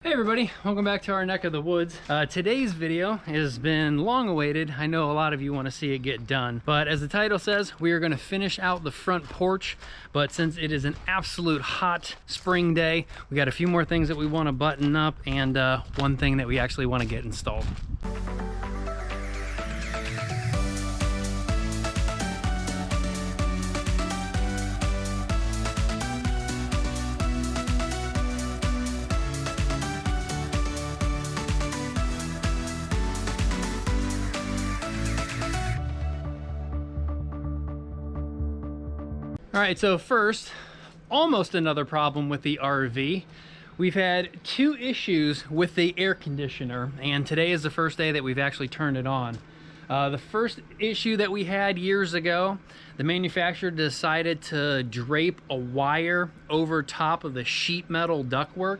Hey everybody, welcome back to our neck of the woods. Today's video has been long awaited. I know a lot of you want to see it get done, but as the title says, we are going to finish out the front porch. But since it is an absolute hot spring day, we got a few more things that we want to button up and one thing that we actually want to get installed. All right, so first, almost another problem with the RV. We've had two issues with the air conditioner, and today is the first day that we've actually turned it on. The first issue that we had years ago, the manufacturer decided to drape a wire over top of the sheet metal ductwork.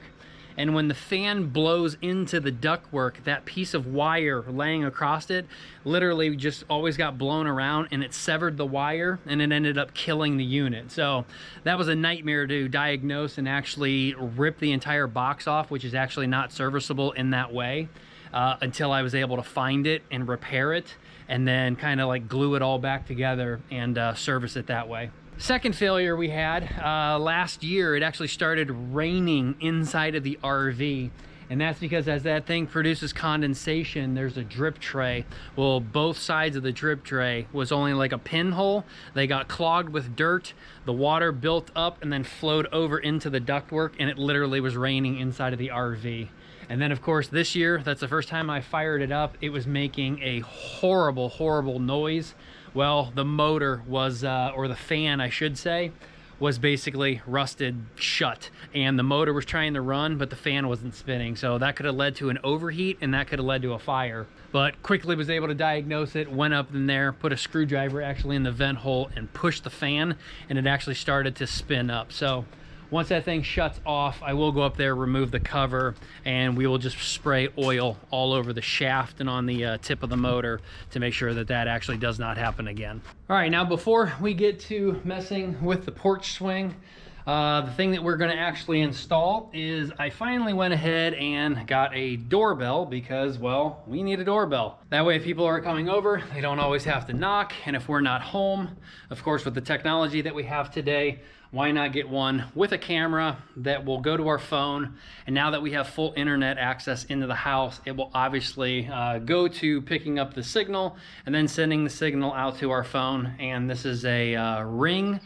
And when the fan blows into the ductwork, that piece of wire laying across it literally just always got blown around, and it severed the wire and it ended up killing the unit. So that was a nightmare to diagnose and actually rip the entire box off, which is actually not serviceable in that way, until I was able to find it and repair it and then kind of like glue it all back together and service it that way. Second failure we had last year, it actually started raining inside of the RV, and that's because as that thing produces condensation, there's a drip tray. Well, both sides of the drip tray was only like a pinhole. They got clogged with dirt, the water built up and then flowed over into the ductwork, and it literally was raining inside of the RV. And then of course this year, that's the first time I fired it up, it was making a horrible noise. Well, the motor was, or the fan I should say, was basically rusted shut, and the motor was trying to run, but the fan wasn't spinning. So that could have led to an overheat, and that could have led to a fire. But quickly was able to diagnose it, went up in there, put a screwdriver actually in the vent hole and pushed the fan, and it actually started to spin up. So once that thing shuts off, I will go up there, remove the cover, and we will just spray oil all over the shaft and on the tip of the motor to make sure that that actually does not happen again. All right, now before we get to messing with the porch swing, the thing that we're going to actually install is I finally went ahead and got a doorbell because, well, we need a doorbell. That way if people are coming over, they don't always have to knock, and if we're not home, of course with the technology that we have today, why not get one with a camera that will go to our phone? And now that we have full internet access into the house, it will obviously go to picking up the signal and then sending the signal out to our phone. And this is a Ring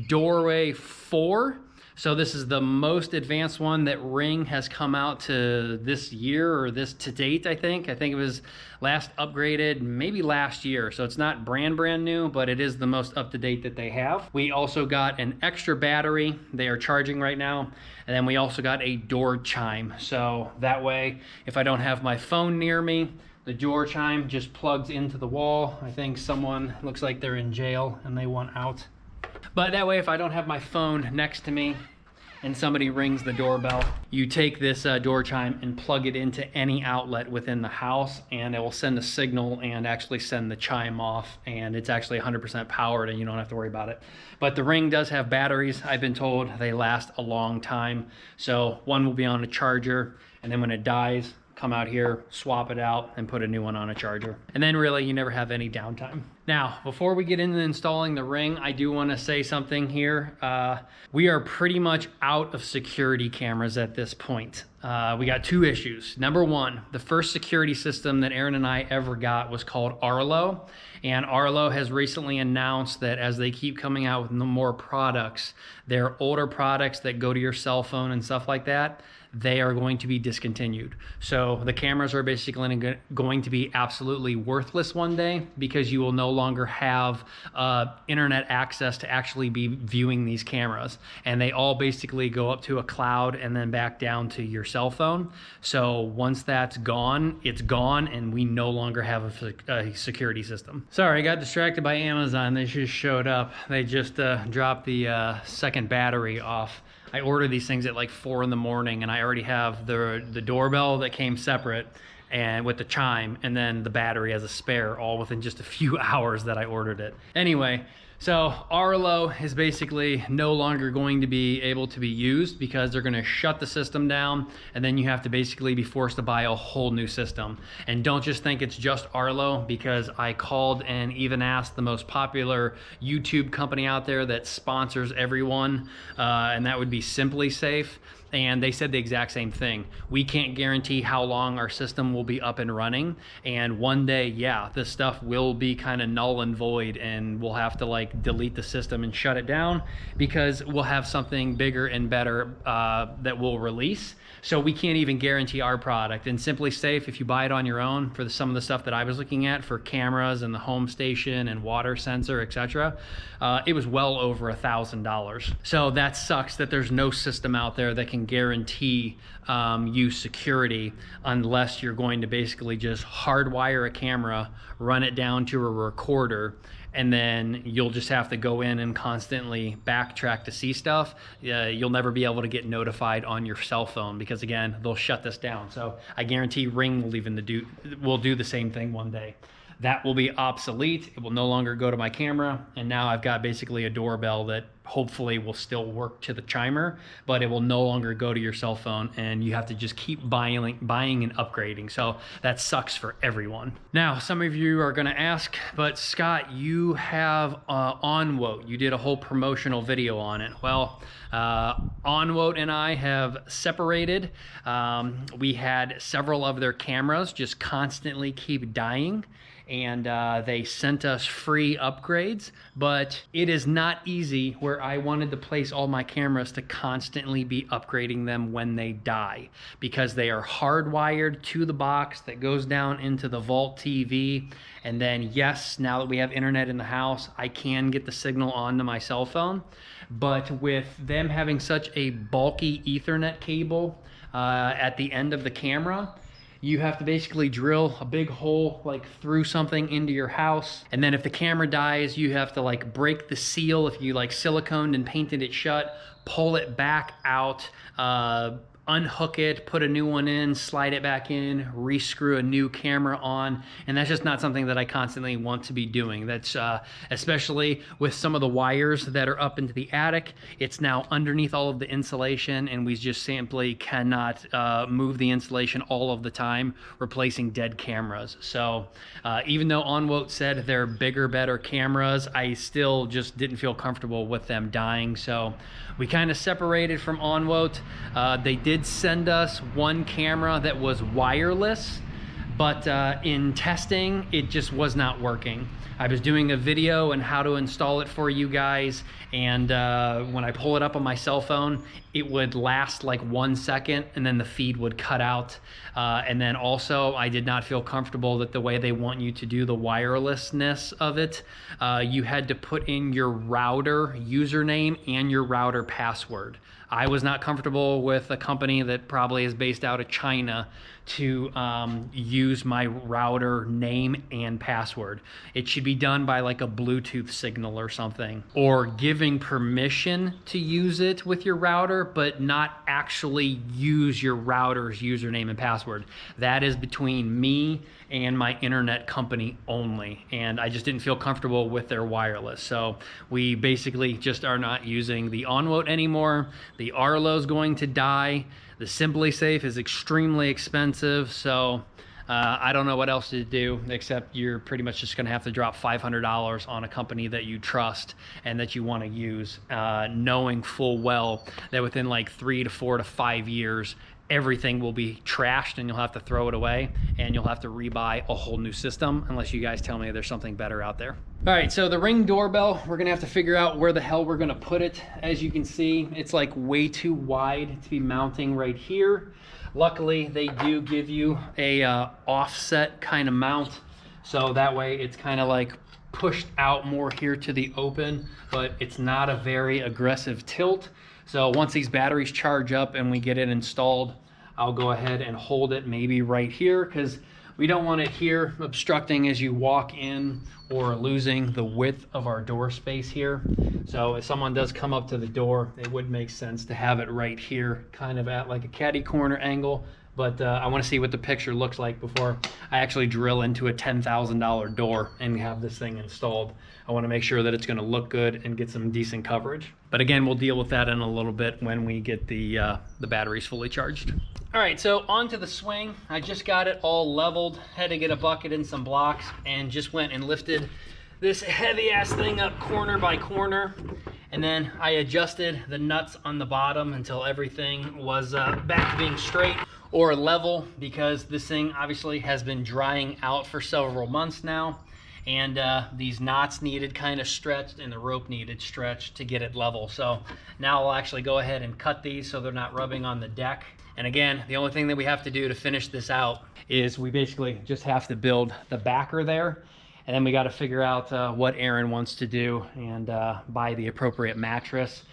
Doorway 4. So this is the most advanced one that Ring has come out to this year, or this to date, I think. I think it was last upgraded maybe last year. So it's not brand new, but it is the most up to date that they have. We also got an extra battery. They are charging right now. And then we also got a door chime. So that way, if I don't have my phone near me, the door chime just plugs into the wall. I think someone looks like they're in jail and they want out. But that way, if I don't have my phone next to me and somebody rings the doorbell, you take this door chime and plug it into any outlet within the house, and it will send a signal and actually send the chime off, and it's actually 100% powered and you don't have to worry about it. But the Ring does have batteries. I've been told they last a long time. So one will be on a charger, and then when it dies, come out here, swap it out, and put a new one on a charger. And then really, you never have any downtime. Now, before we get into installing the Ring, I do want to say something here. We are pretty much out of security cameras at this point. We got two issues. Number one, the first security system that Aaron and I ever got was called Arlo. And Arlo has recently announced that as they keep coming out with more products, their older products that go to your cell phone and stuff like that, they are going to be discontinued. So the cameras are basically going to be absolutely worthless one day because you will no longer have internet access to actually be viewing these cameras. And they all basically go up to a cloud and then back down to your cell phone. So once that's gone, it's gone, and we no longer have a security system. Sorry, I got distracted by Amazon. They just showed up. They just dropped the second battery off. I ordered these things at like 4 in the morning, and I already have the doorbell that came separate and with the chime, and then the battery as a spare, all within just a few hours that I ordered it. Anyway, So Arlo is basically no longer going to be able to be used because they're going to shut the system down, and then you have to basically be forced to buy a whole new system. And don't just think it's just Arlo, because I called and even asked the most popular YouTube company out there that sponsors everyone, and that would be Simply Safe. And they said the exact same thing. We can't guarantee how long our system will be up and running. And one day, yeah, this stuff will be kind of null and void, and we'll have to like delete the system and shut it down because we'll have something bigger and better that we'll release. So we can't even guarantee our product. And Simply Safe, if you buy it on your own for some of the stuff that I was looking at for cameras and the home station and water sensor, etc., it was well over $1,000. So that sucks that there's no system out there that can guarantee you security unless you're going to basically just hardwire a camera, run it down to a recorder, and then you'll just have to go in and constantly backtrack to see stuff. You'll never be able to get notified on your cell phone because, again, they'll shut this down. So I guarantee Ring will do the same thing one day. That will be obsolete. It will no longer go to my camera. And now I've got basically a doorbell that hopefully will still work to the chimer, but it will no longer go to your cell phone, and you have to just keep buying and upgrading. So that sucks for everyone. Now, some of you are gonna ask, but Scott, you have Onwote. You did a whole promotional video on it. Well, Onwote and I have separated. We had several of their cameras just constantly keep dying, and they sent us free upgrades, but it is not easy where I wanted to place all my cameras to constantly be upgrading them when they die, because they are hardwired to the box that goes down into the Vault TV. And then, yes, now that we have internet in the house, I can get the signal onto my cell phone, but with them having such a bulky Ethernet cable at the end of the camera, you have to basically drill a big hole like through something into your house. And then if the camera dies, you have to like break the seal. If you like siliconed and painted it shut, pull it back out, unhook it, put a new one in, slide it back in, re-screw a new camera on. And that's just not something that I constantly want to be doing. That's especially with some of the wires that are up into the attic. It's now underneath all of the insulation, and we just simply cannot move the insulation all of the time, replacing dead cameras. So even though Onwote said they're bigger, better cameras, I still just didn't feel comfortable with them dying. So we kind of separated from Onwote. They did send us one camera that was wireless, but in testing, it just was not working. I was doing a video on how to install it for you guys, and when I pull it up on my cell phone, it would last like 1 second, and then the feed would cut out. And then also, I did not feel comfortable that the way they want you to do the wirelessness of it, you had to put in your router username and your router password. I was not comfortable with a company that probably is based out of China to use my router name and password. It should be done by like a Bluetooth signal or something, or giving permission to use it with your router, but not actually use your router's username and password. That is between me and my internet company only, and I just didn't feel comfortable with their wireless. So we basically just are not using the Onwote anymore. The Arlo's going to die. The Simply Safe is extremely expensive, so I don't know what else to do, except you're pretty much just gonna have to drop $500 on a company that you trust and that you wanna use, knowing full well that within like 3 to 4 to 5 years, everything will be trashed and you'll have to throw it away, and you'll have to rebuy a whole new system unless you guys tell me there's something better out there. All right, so the Ring doorbell, we're gonna have to figure out where the hell we're gonna put it. As you can see, it's like way too wide to be mounting right here. Luckily, they do give you a offset kind of mount, so that way it's kind of like pushed out more here to the open, but it's not a very aggressive tilt. So once these batteries charge up and we get it installed, I'll go ahead and hold it maybe right here, because we don't want it here obstructing as you walk in or losing the width of our door space here. So if someone does come up to the door, it would make sense to have it right here, kind of at like a catty corner angle, but I want to see what the picture looks like before I actually drill into a $10,000 door and have this thing installed. I want to make sure that it's going to look good and get some decent coverage. But again, we'll deal with that in a little bit when we get the batteries fully charged. All right, so onto the swing. I just got it all leveled, had to get a bucket and some blocks, and just went and lifted this heavy ass thing up corner by corner. And then I adjusted the nuts on the bottom until everything was back to being straight or level, because this thing obviously has been drying out for several months now. And these knots needed kind of stretched and the rope needed stretched to get it level. So now I'll actually go ahead and cut these so they're not rubbing on the deck. And again, the only thing that we have to do to finish this out is we basically just have to build the backer there. And then we got to figure out what Aaron wants to do and buy the appropriate mattress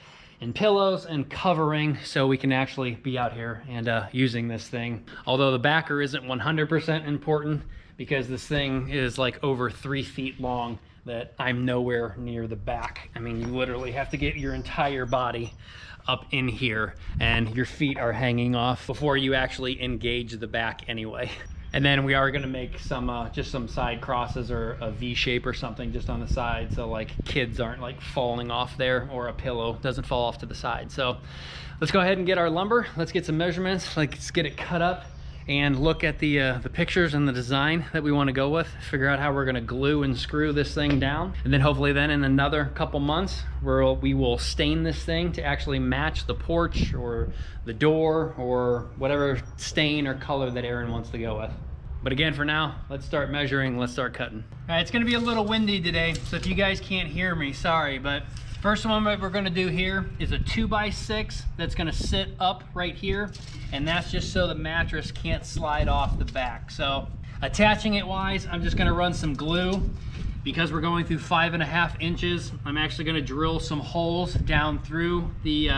and pillows and covering so we can actually be out here and using this thing. Although the backer isn't 100% important, because this thing is like over 3 feet long, that I'm nowhere near the back. I mean, you literally have to get your entire body up in here and your feet are hanging off before you actually engage the back anyway. And then we are going to make some just some side crosses or a V shape or something just on the side, so like kids aren't like falling off there, or a pillow doesn't fall off to the side. So let's go ahead and get our lumber. Let's get some measurements. Let's get it cut up and look at the pictures and the design that we want to go with. Figure out how we're going to glue and screw this thing down, and then hopefully then in another couple months we will stain this thing to actually match the porch or the door or whatever stain or color that Aaron wants to go with. But again, for now, let's start measuring, let's start cutting. All right, it's gonna be a little windy today, so if you guys can't hear me, sorry, but first one that we're gonna do here is a 2x6 that's gonna sit up right here, and that's just so the mattress can't slide off the back. So attaching it wise, I'm just gonna run some glue. Because we're going through 5.5 inches, I'm actually gonna drill some holes down through the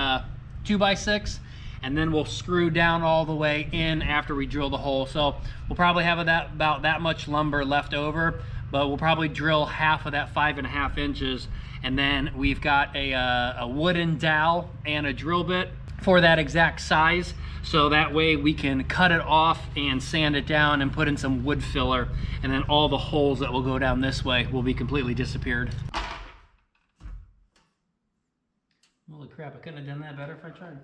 2x6, and then we'll screw down all the way in after we drill the hole. So we'll probably have about that much lumber left over, but we'll probably drill half of that 5.5 inches. And then we've got a wooden dowel and a drill bit for that exact size. So that way we can cut it off and sand it down and put in some wood filler. And then all the holes that will go down this way will be completely disappeared. Holy crap, I couldn't have done that better if I tried.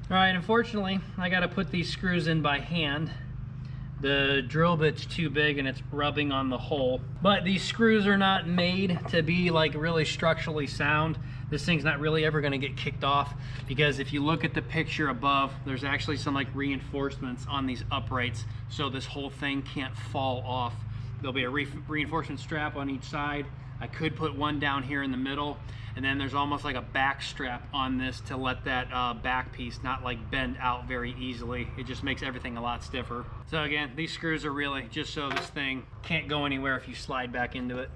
All right, unfortunately, I got to put these screws in by hand. The drill bit's too big and it's rubbing on the hole. But these screws are not made to be like really structurally sound. This thing's not really ever going to get kicked off, because if you look at the picture above, there's actually some like reinforcements on these uprights, so this whole thing can't fall off. There'll be a reinforcement strap on each side. I could put one down here in the middle, and then there's almost like a back strap on this to let that back piece not like bend out very easily. It just makes everything a lot stiffer. So again, these screws are really just so this thing can't go anywhere if you slide back into it.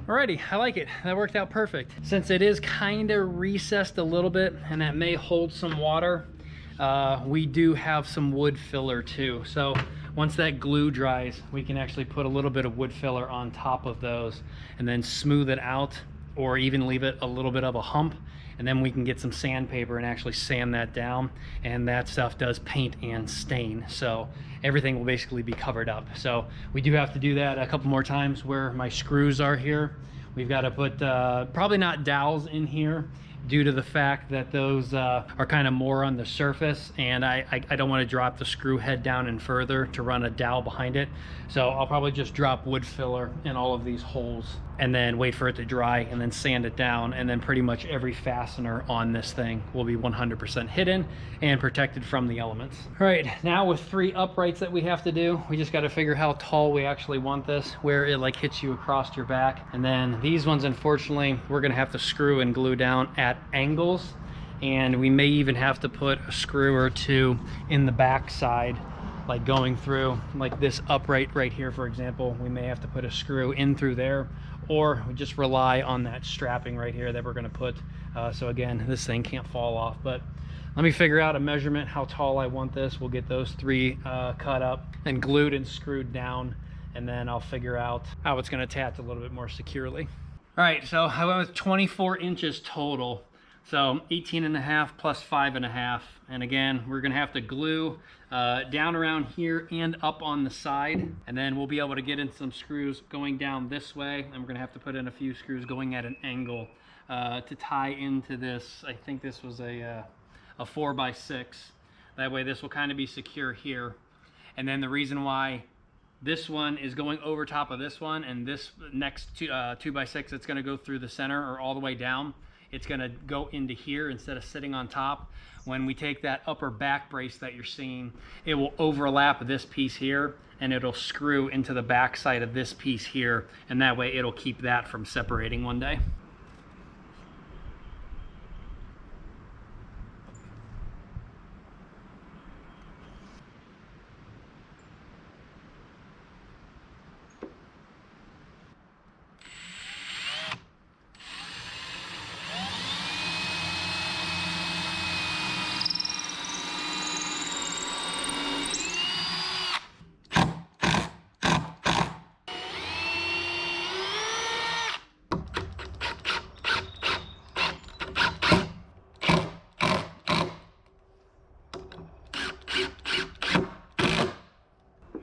Alrighty, I like it. That worked out perfect. Since it is kind of recessed a little bit and that may hold some water, we do have some wood filler too. So once that glue dries, we can actually put a little bit of wood filler on top of those and then smooth it out, or even leave it a little bit of a hump, and then we can get some sandpaper and actually sand that down, and that stuff does paint and stain, so everything will basically be covered up. So we do have to do that a couple more times. Where my screws are here, we've got to put probably not dowels in here, due to the fact that those are kind of more on the surface, and I don't want to drop the screw head down and further to run a dowel behind it. So I'll probably just drop wood filler in all of these holes and then wait for it to dry and then sand it down, and then pretty much every fastener on this thing will be 100% hidden and protected from the elements. All right, now with 3 uprights that we have to do, we just got to figure how tall we actually want this, where it like hits you across your back. And then these ones, unfortunately, we're gonna have to screw and glue down at angles, and we may even have to put a screw or 2 in the back side, like going through like this upright right here, for example. We may have to put a screw in through there, or we just rely on that strapping right here that we're going to put. So again, this thing can't fall off. But let me figure out a measurement, how tall I want this. We'll get those 3 cut up and glued and screwed down, and then I'll figure out how it's going to attach a little bit more securely. All right, so I went with 24 inches total. So 18.5 plus 5.5. And again, we're gonna have to glue down around here and up on the side. And then we'll be able to get in some screws going down this way. And we're gonna have to put in a few screws going at an angle to tie into this. I think this was a 4x6. That way this will kind of be secure here. And then the reason why this one is going over top of this one, and this next 2x6, it's gonna go through the center or all the way down. It's gonna go into here instead of sitting on top. When we take that upper back brace that you're seeing, it will overlap this piece here, and it'll screw into the back side of this piece here, and that way it'll keep that from separating one day.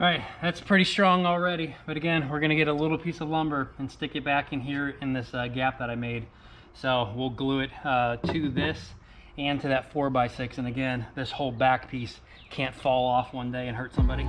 All right, that's pretty strong already, but again, we're gonna get a little piece of lumber and stick it back in here in this gap that I made. So we'll glue it to this and to that 4x6, and again, this whole back piece can't fall off one day and hurt somebody.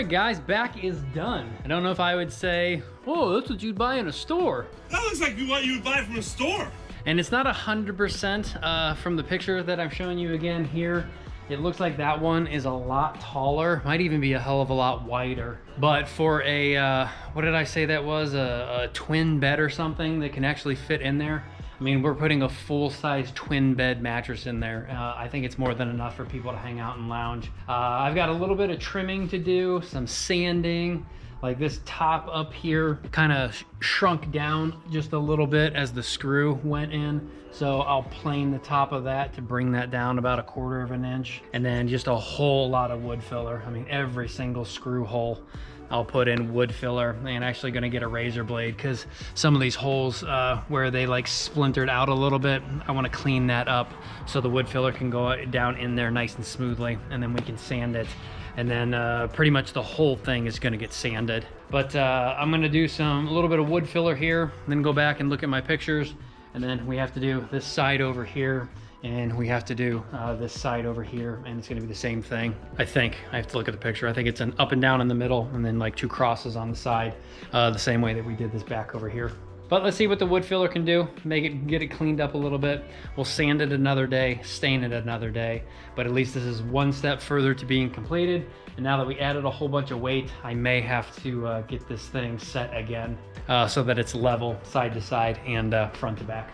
right, guys, back is done. I don't know if I would say, oh, that's what you'd buy in a store. That looks like what you would buy from a store. And it's not 100% from the picture that I'm showing you again here. It looks like that one is a lot taller, might even be a hell of a lot wider. But for a, what did I say that was? A twin bed or something that can actually fit in there. I mean, we're putting a full-size twin bed mattress in there. I think it's more than enough for people to hang out and lounge. I've got a little bit of trimming to do, some sanding. Like this top up here kind of shrunk down just a little bit as the screw went in. So I'll plane the top of that to bring that down about 1/4 of an inch. And then just a whole lot of wood filler. I mean, every single screw hole I'll put in wood filler, and actually gonna get a razor blade because some of these holes where they like splintered out a little bit, I wanna clean that up so the wood filler can go down in there nice and smoothly, and then we can sand it. And then pretty much the whole thing is gonna get sanded. But I'm gonna do a little bit of wood filler here, then go back and look at my pictures. And then we have to do this side over here, and we have to do this side over here, and it's gonna be the same thing. I think, I have to look at the picture. I think it's an up and down in the middle, and then like 2 crosses on the side, the same way that we did this back over here. But let's see what the wood filler can do, get it cleaned up a little bit. We'll sand it another day, stain it another day, but at least this is one step further to being completed. And now that we added a whole bunch of weight, I may have to get this thing set again so that it's level side to side and front to back.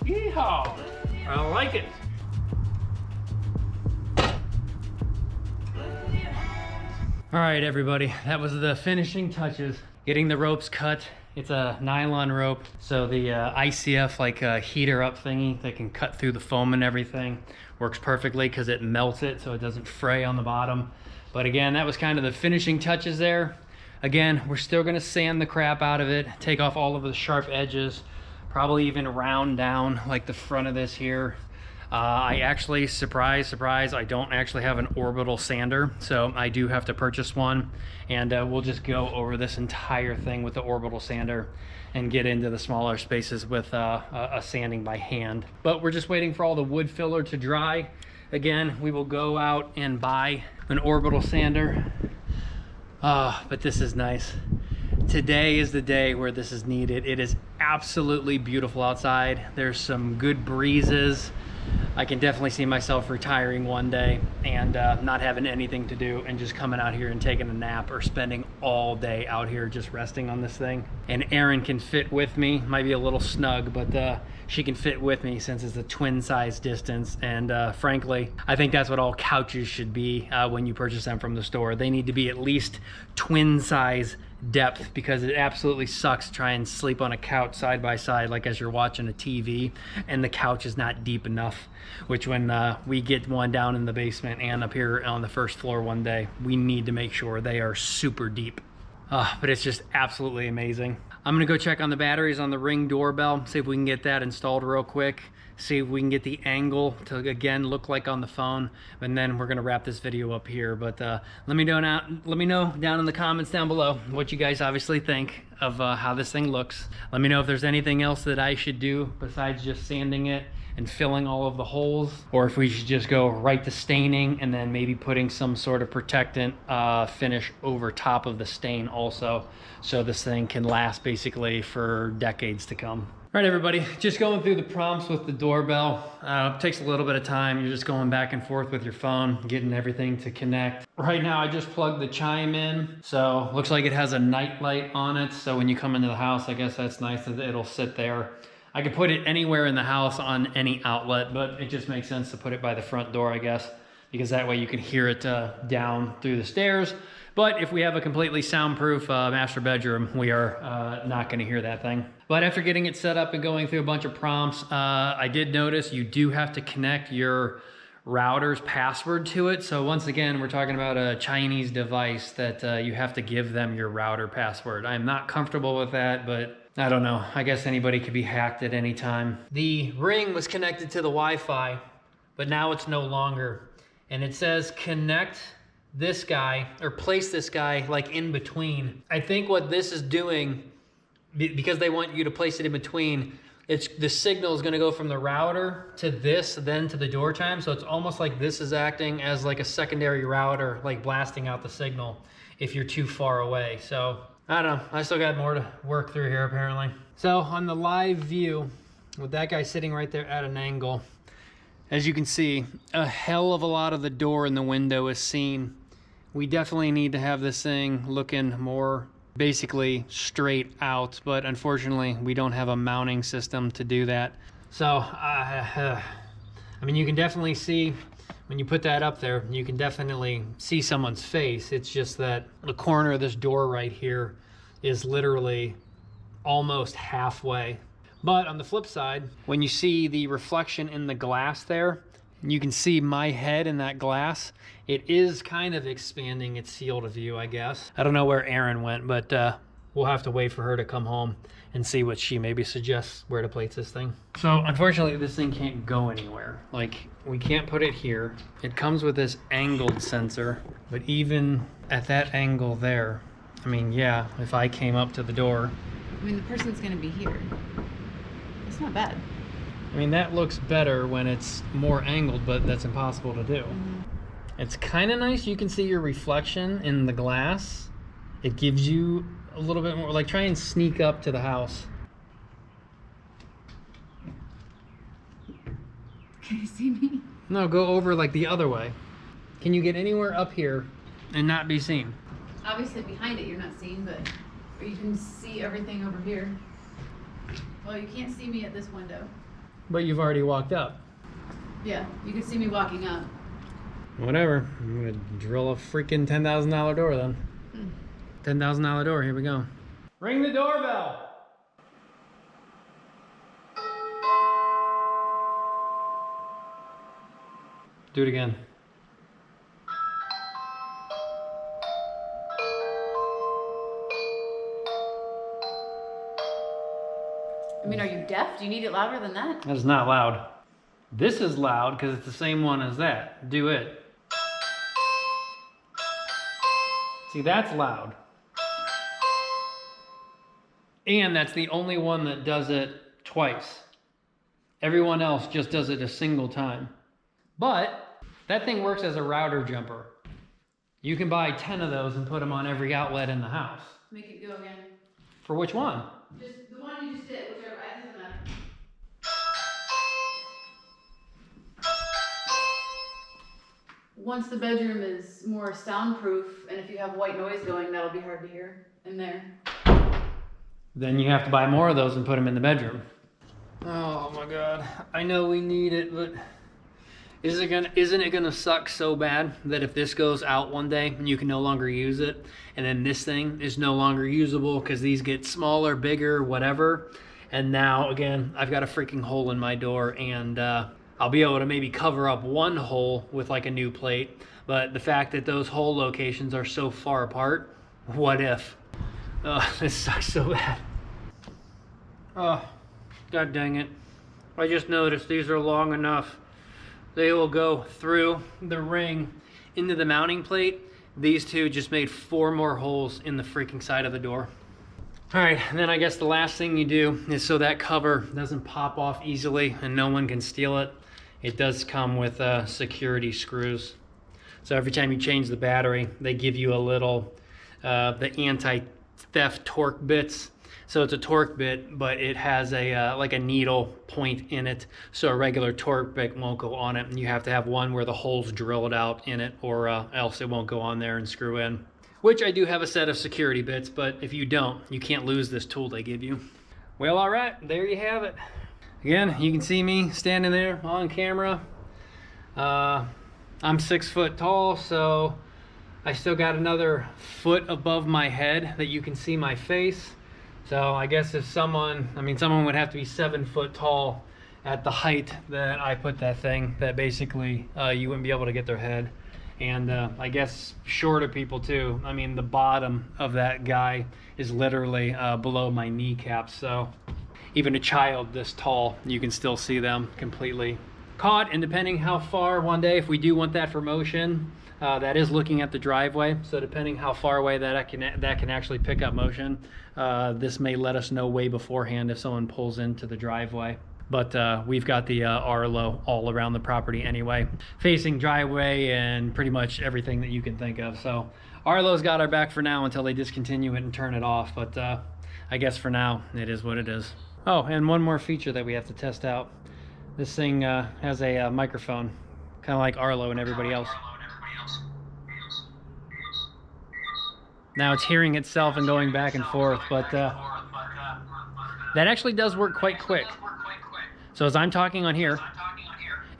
Yeehaw! I like it. All right, everybody, that was the finishing touches. Getting the ropes cut. It's a nylon rope, so the ICF like heater up thingy that can cut through the foam and everything works perfectly because it melts it so it doesn't fray on the bottom. But again, that was kind of the finishing touches there. Again, we're still gonna sand the crap out of it, take off all of the sharp edges, probably even round down like the front of this here. I actually, surprise, surprise, I don't actually have an orbital sander, so I do have to purchase one, and we'll just go over this entire thing with the orbital sander and get into the smaller spaces with a sanding by hand. But we're just waiting for all the wood filler to dry. Again, we will go out and buy an orbital sander. But this is nice. Today is the day where this is needed. It is absolutely beautiful outside. There's some good breezes. I can definitely see myself retiring one day and not having anything to do and just coming out here and taking a nap or spending all day out here just resting on this thing. And Erin can fit with me. Might be a little snug, but she can fit with me since it's a twin size distance. And frankly, I think that's what all couches should be when you purchase them from the store. They need to be at least twin size depth, because it absolutely sucks to try and sleep on a couch side by side like as you're watching a TV and the couch is not deep enough, which when we get one down in the basement and up here on the first floor one day, we need to make sure they are super deep. But it's just absolutely amazing. I'm gonna go check on the batteries on the Ring doorbell, see if we can get that installed real quick, see if we can get the angle to again look like on the phone, and then we're gonna wrap this video up here. But let me know down in the comments down below what you guys obviously think of how this thing looks. Let me know if there's anything else that I should do besides just sanding it and filling all of the holes, or if we should just go right to staining and then maybe putting some sort of protectant finish over top of the stain also, so this thing can last basically for decades to come. All right, everybody, just going through the prompts with the doorbell. It takes a little bit of time. You're just going back and forth with your phone, getting everything to connect. Right now, I just plugged the Chime in. So looks like it has a night light on it. So when you come into the house, I guess that's nice that it'll sit there. I could put it anywhere in the house on any outlet, but it just makes sense to put it by the front door, I guess, because that way you can hear it down through the stairs. But if we have a completely soundproof master bedroom, we are not gonna hear that thing. But after getting it set up and going through a bunch of prompts, I did notice you do have to connect your router's password to it. So once again, we're talking about a Chinese device that you have to give them your router password. I'm not comfortable with that, but I don't know. I guess anybody could be hacked at any time. The ring was connected to the Wi-Fi, but now it's no longer. And it says connect this guy, or place this guy like in between. I think what this is doing, because they want you to place it in between, the signal is gonna go from the router to this, then to the door chime. So it's almost like this is acting as like a secondary router, like blasting out the signal if you're too far away. So I don't know, I still got more to work through here apparently. So on the live view, with that guy sitting right there at an angle, as you can see, a hell of a lot of the door and the window is seen. We definitely need to have this thing looking more basically straight out, but unfortunately we don't have a mounting system to do that. So I mean, you can definitely see when you put that up there, you can definitely see someone's face. It's just that the corner of this door right here is literally almost halfway. But on the flip side, when you see the reflection in the glass there, you can see my head in that glass. It is kind of expanding its field of view, I guess. I don't know where Erin went, but we'll have to wait for her to come home and see what she maybe suggests where to place this thing. So unfortunately, this thing can't go anywhere. Like, we can't put it here. It comes with this angled sensor, but even at that angle there, I mean, yeah, if I came up to the door. I mean, the person's gonna be here. It's not bad. I mean, that looks better when it's more angled, but that's impossible to do. It's kind of nice. You can see your reflection in the glass. It gives you a little bit more, like try and sneak up to the house. Can you see me? No, go over like the other way. Can you get anywhere up here and not be seen? Obviously behind it you're not seeing, but or you can see everything over here. Well, you can't see me at this window. But you've already walked up. Yeah, you can see me walking up. Whatever. I'm gonna drill a freaking $10,000 door then. $10,000 door, here we go. Ring the doorbell. Do it again. I mean, are you deaf? Do you need it louder than that? That's not loud. This is loud because it's the same one as that. Do it. See, that's loud. And that's the only one that does it twice. Everyone else just does it a single time. But that thing works as a router jumper. You can buy 10 of those and put them on every outlet in the house. Make it go again. For which one? Just the one you just did, whichever. It doesn't matter. Once the bedroom is more soundproof, and if you have white noise going, that'll be hard to hear in there. Then you have to buy more of those and put them in the bedroom. Oh my God. I know we need it, but isn't it gonna suck so bad that if this goes out one day and you can no longer use it, and then this thing is no longer usable because these get smaller, bigger, whatever, and now again I've got a freaking hole in my door, and I'll be able to maybe cover up one hole with like a new plate, but the fact that those hole locations are so far apart, what if? This sucks so bad. Oh, God dang it. I just noticed these are long enough. They will go through the ring into the mounting plate. These two just made 4 more holes in the freaking side of the door. All right, and then I guess the last thing you do is so that cover doesn't pop off easily and no one can steal it. It does come with security screws. So every time you change the battery, they give you a little, the anti-theft torque bits. So it's a torque bit, but it has a like a needle point in it, so a regular torque bit won't go on it. And you have to have one where the hole's drilled out in it, or else it won't go on there and screw in. Which I do have a set of security bits, but if you don't, you can't lose this tool they give you. Well, all right, there you have it. Again, you can see me standing there on camera. I'm 6 foot tall, so I still got another foot above my head that you can see my face. So I guess if someone would have to be 7 foot tall at the height that I put that thing, that basically you wouldn't be able to get their head. And I guess shorter people too. I mean, the bottom of that guy is literally below my kneecap, so even a child this tall, you can still see them completely caught. And depending how far one day, if we do want that for motion, that is looking at the driveway, so depending how far away that can actually pick up motion, this may let us know way beforehand if someone pulls into the driveway. But we've got the Arlo all around the property anyway, facing driveway and pretty much everything that you can think of. So Arlo's got our back for now until they discontinue it and turn it off. But I guess for now, it is what it is. Oh, and one more feature that we have to test out. This thing has a microphone, kind of like Arlo and everybody else. Now it's hearing itself and going back and forth, but that actually does work quite quick. So as I'm talking on here,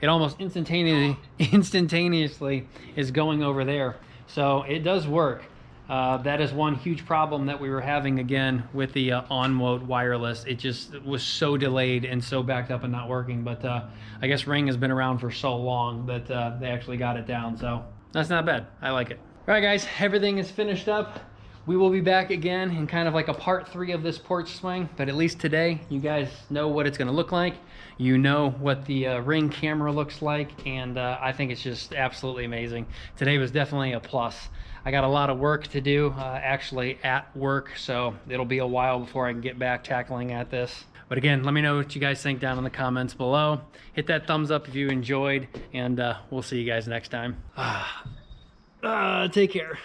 it almost instantaneously is going over there. So it does work. That is one huge problem that we were having again with the on-mode wireless. It just was so delayed and so backed up and not working. But I guess Ring has been around for so long that they actually got it down. So that's not bad. I like it. All right, guys, everything is finished up. We will be back again in kind of like a part 3 of this porch swing, but at least today you guys know what it's going to look like. You know what the Ring camera looks like, and I think it's just absolutely amazing. Today was definitely a plus. I got a lot of work to do actually at work, so it'll be a while before I can get back tackling at this. But again, let me know what you guys think down in the comments below. Hit that thumbs up if you enjoyed, and we'll see you guys next time. Take care.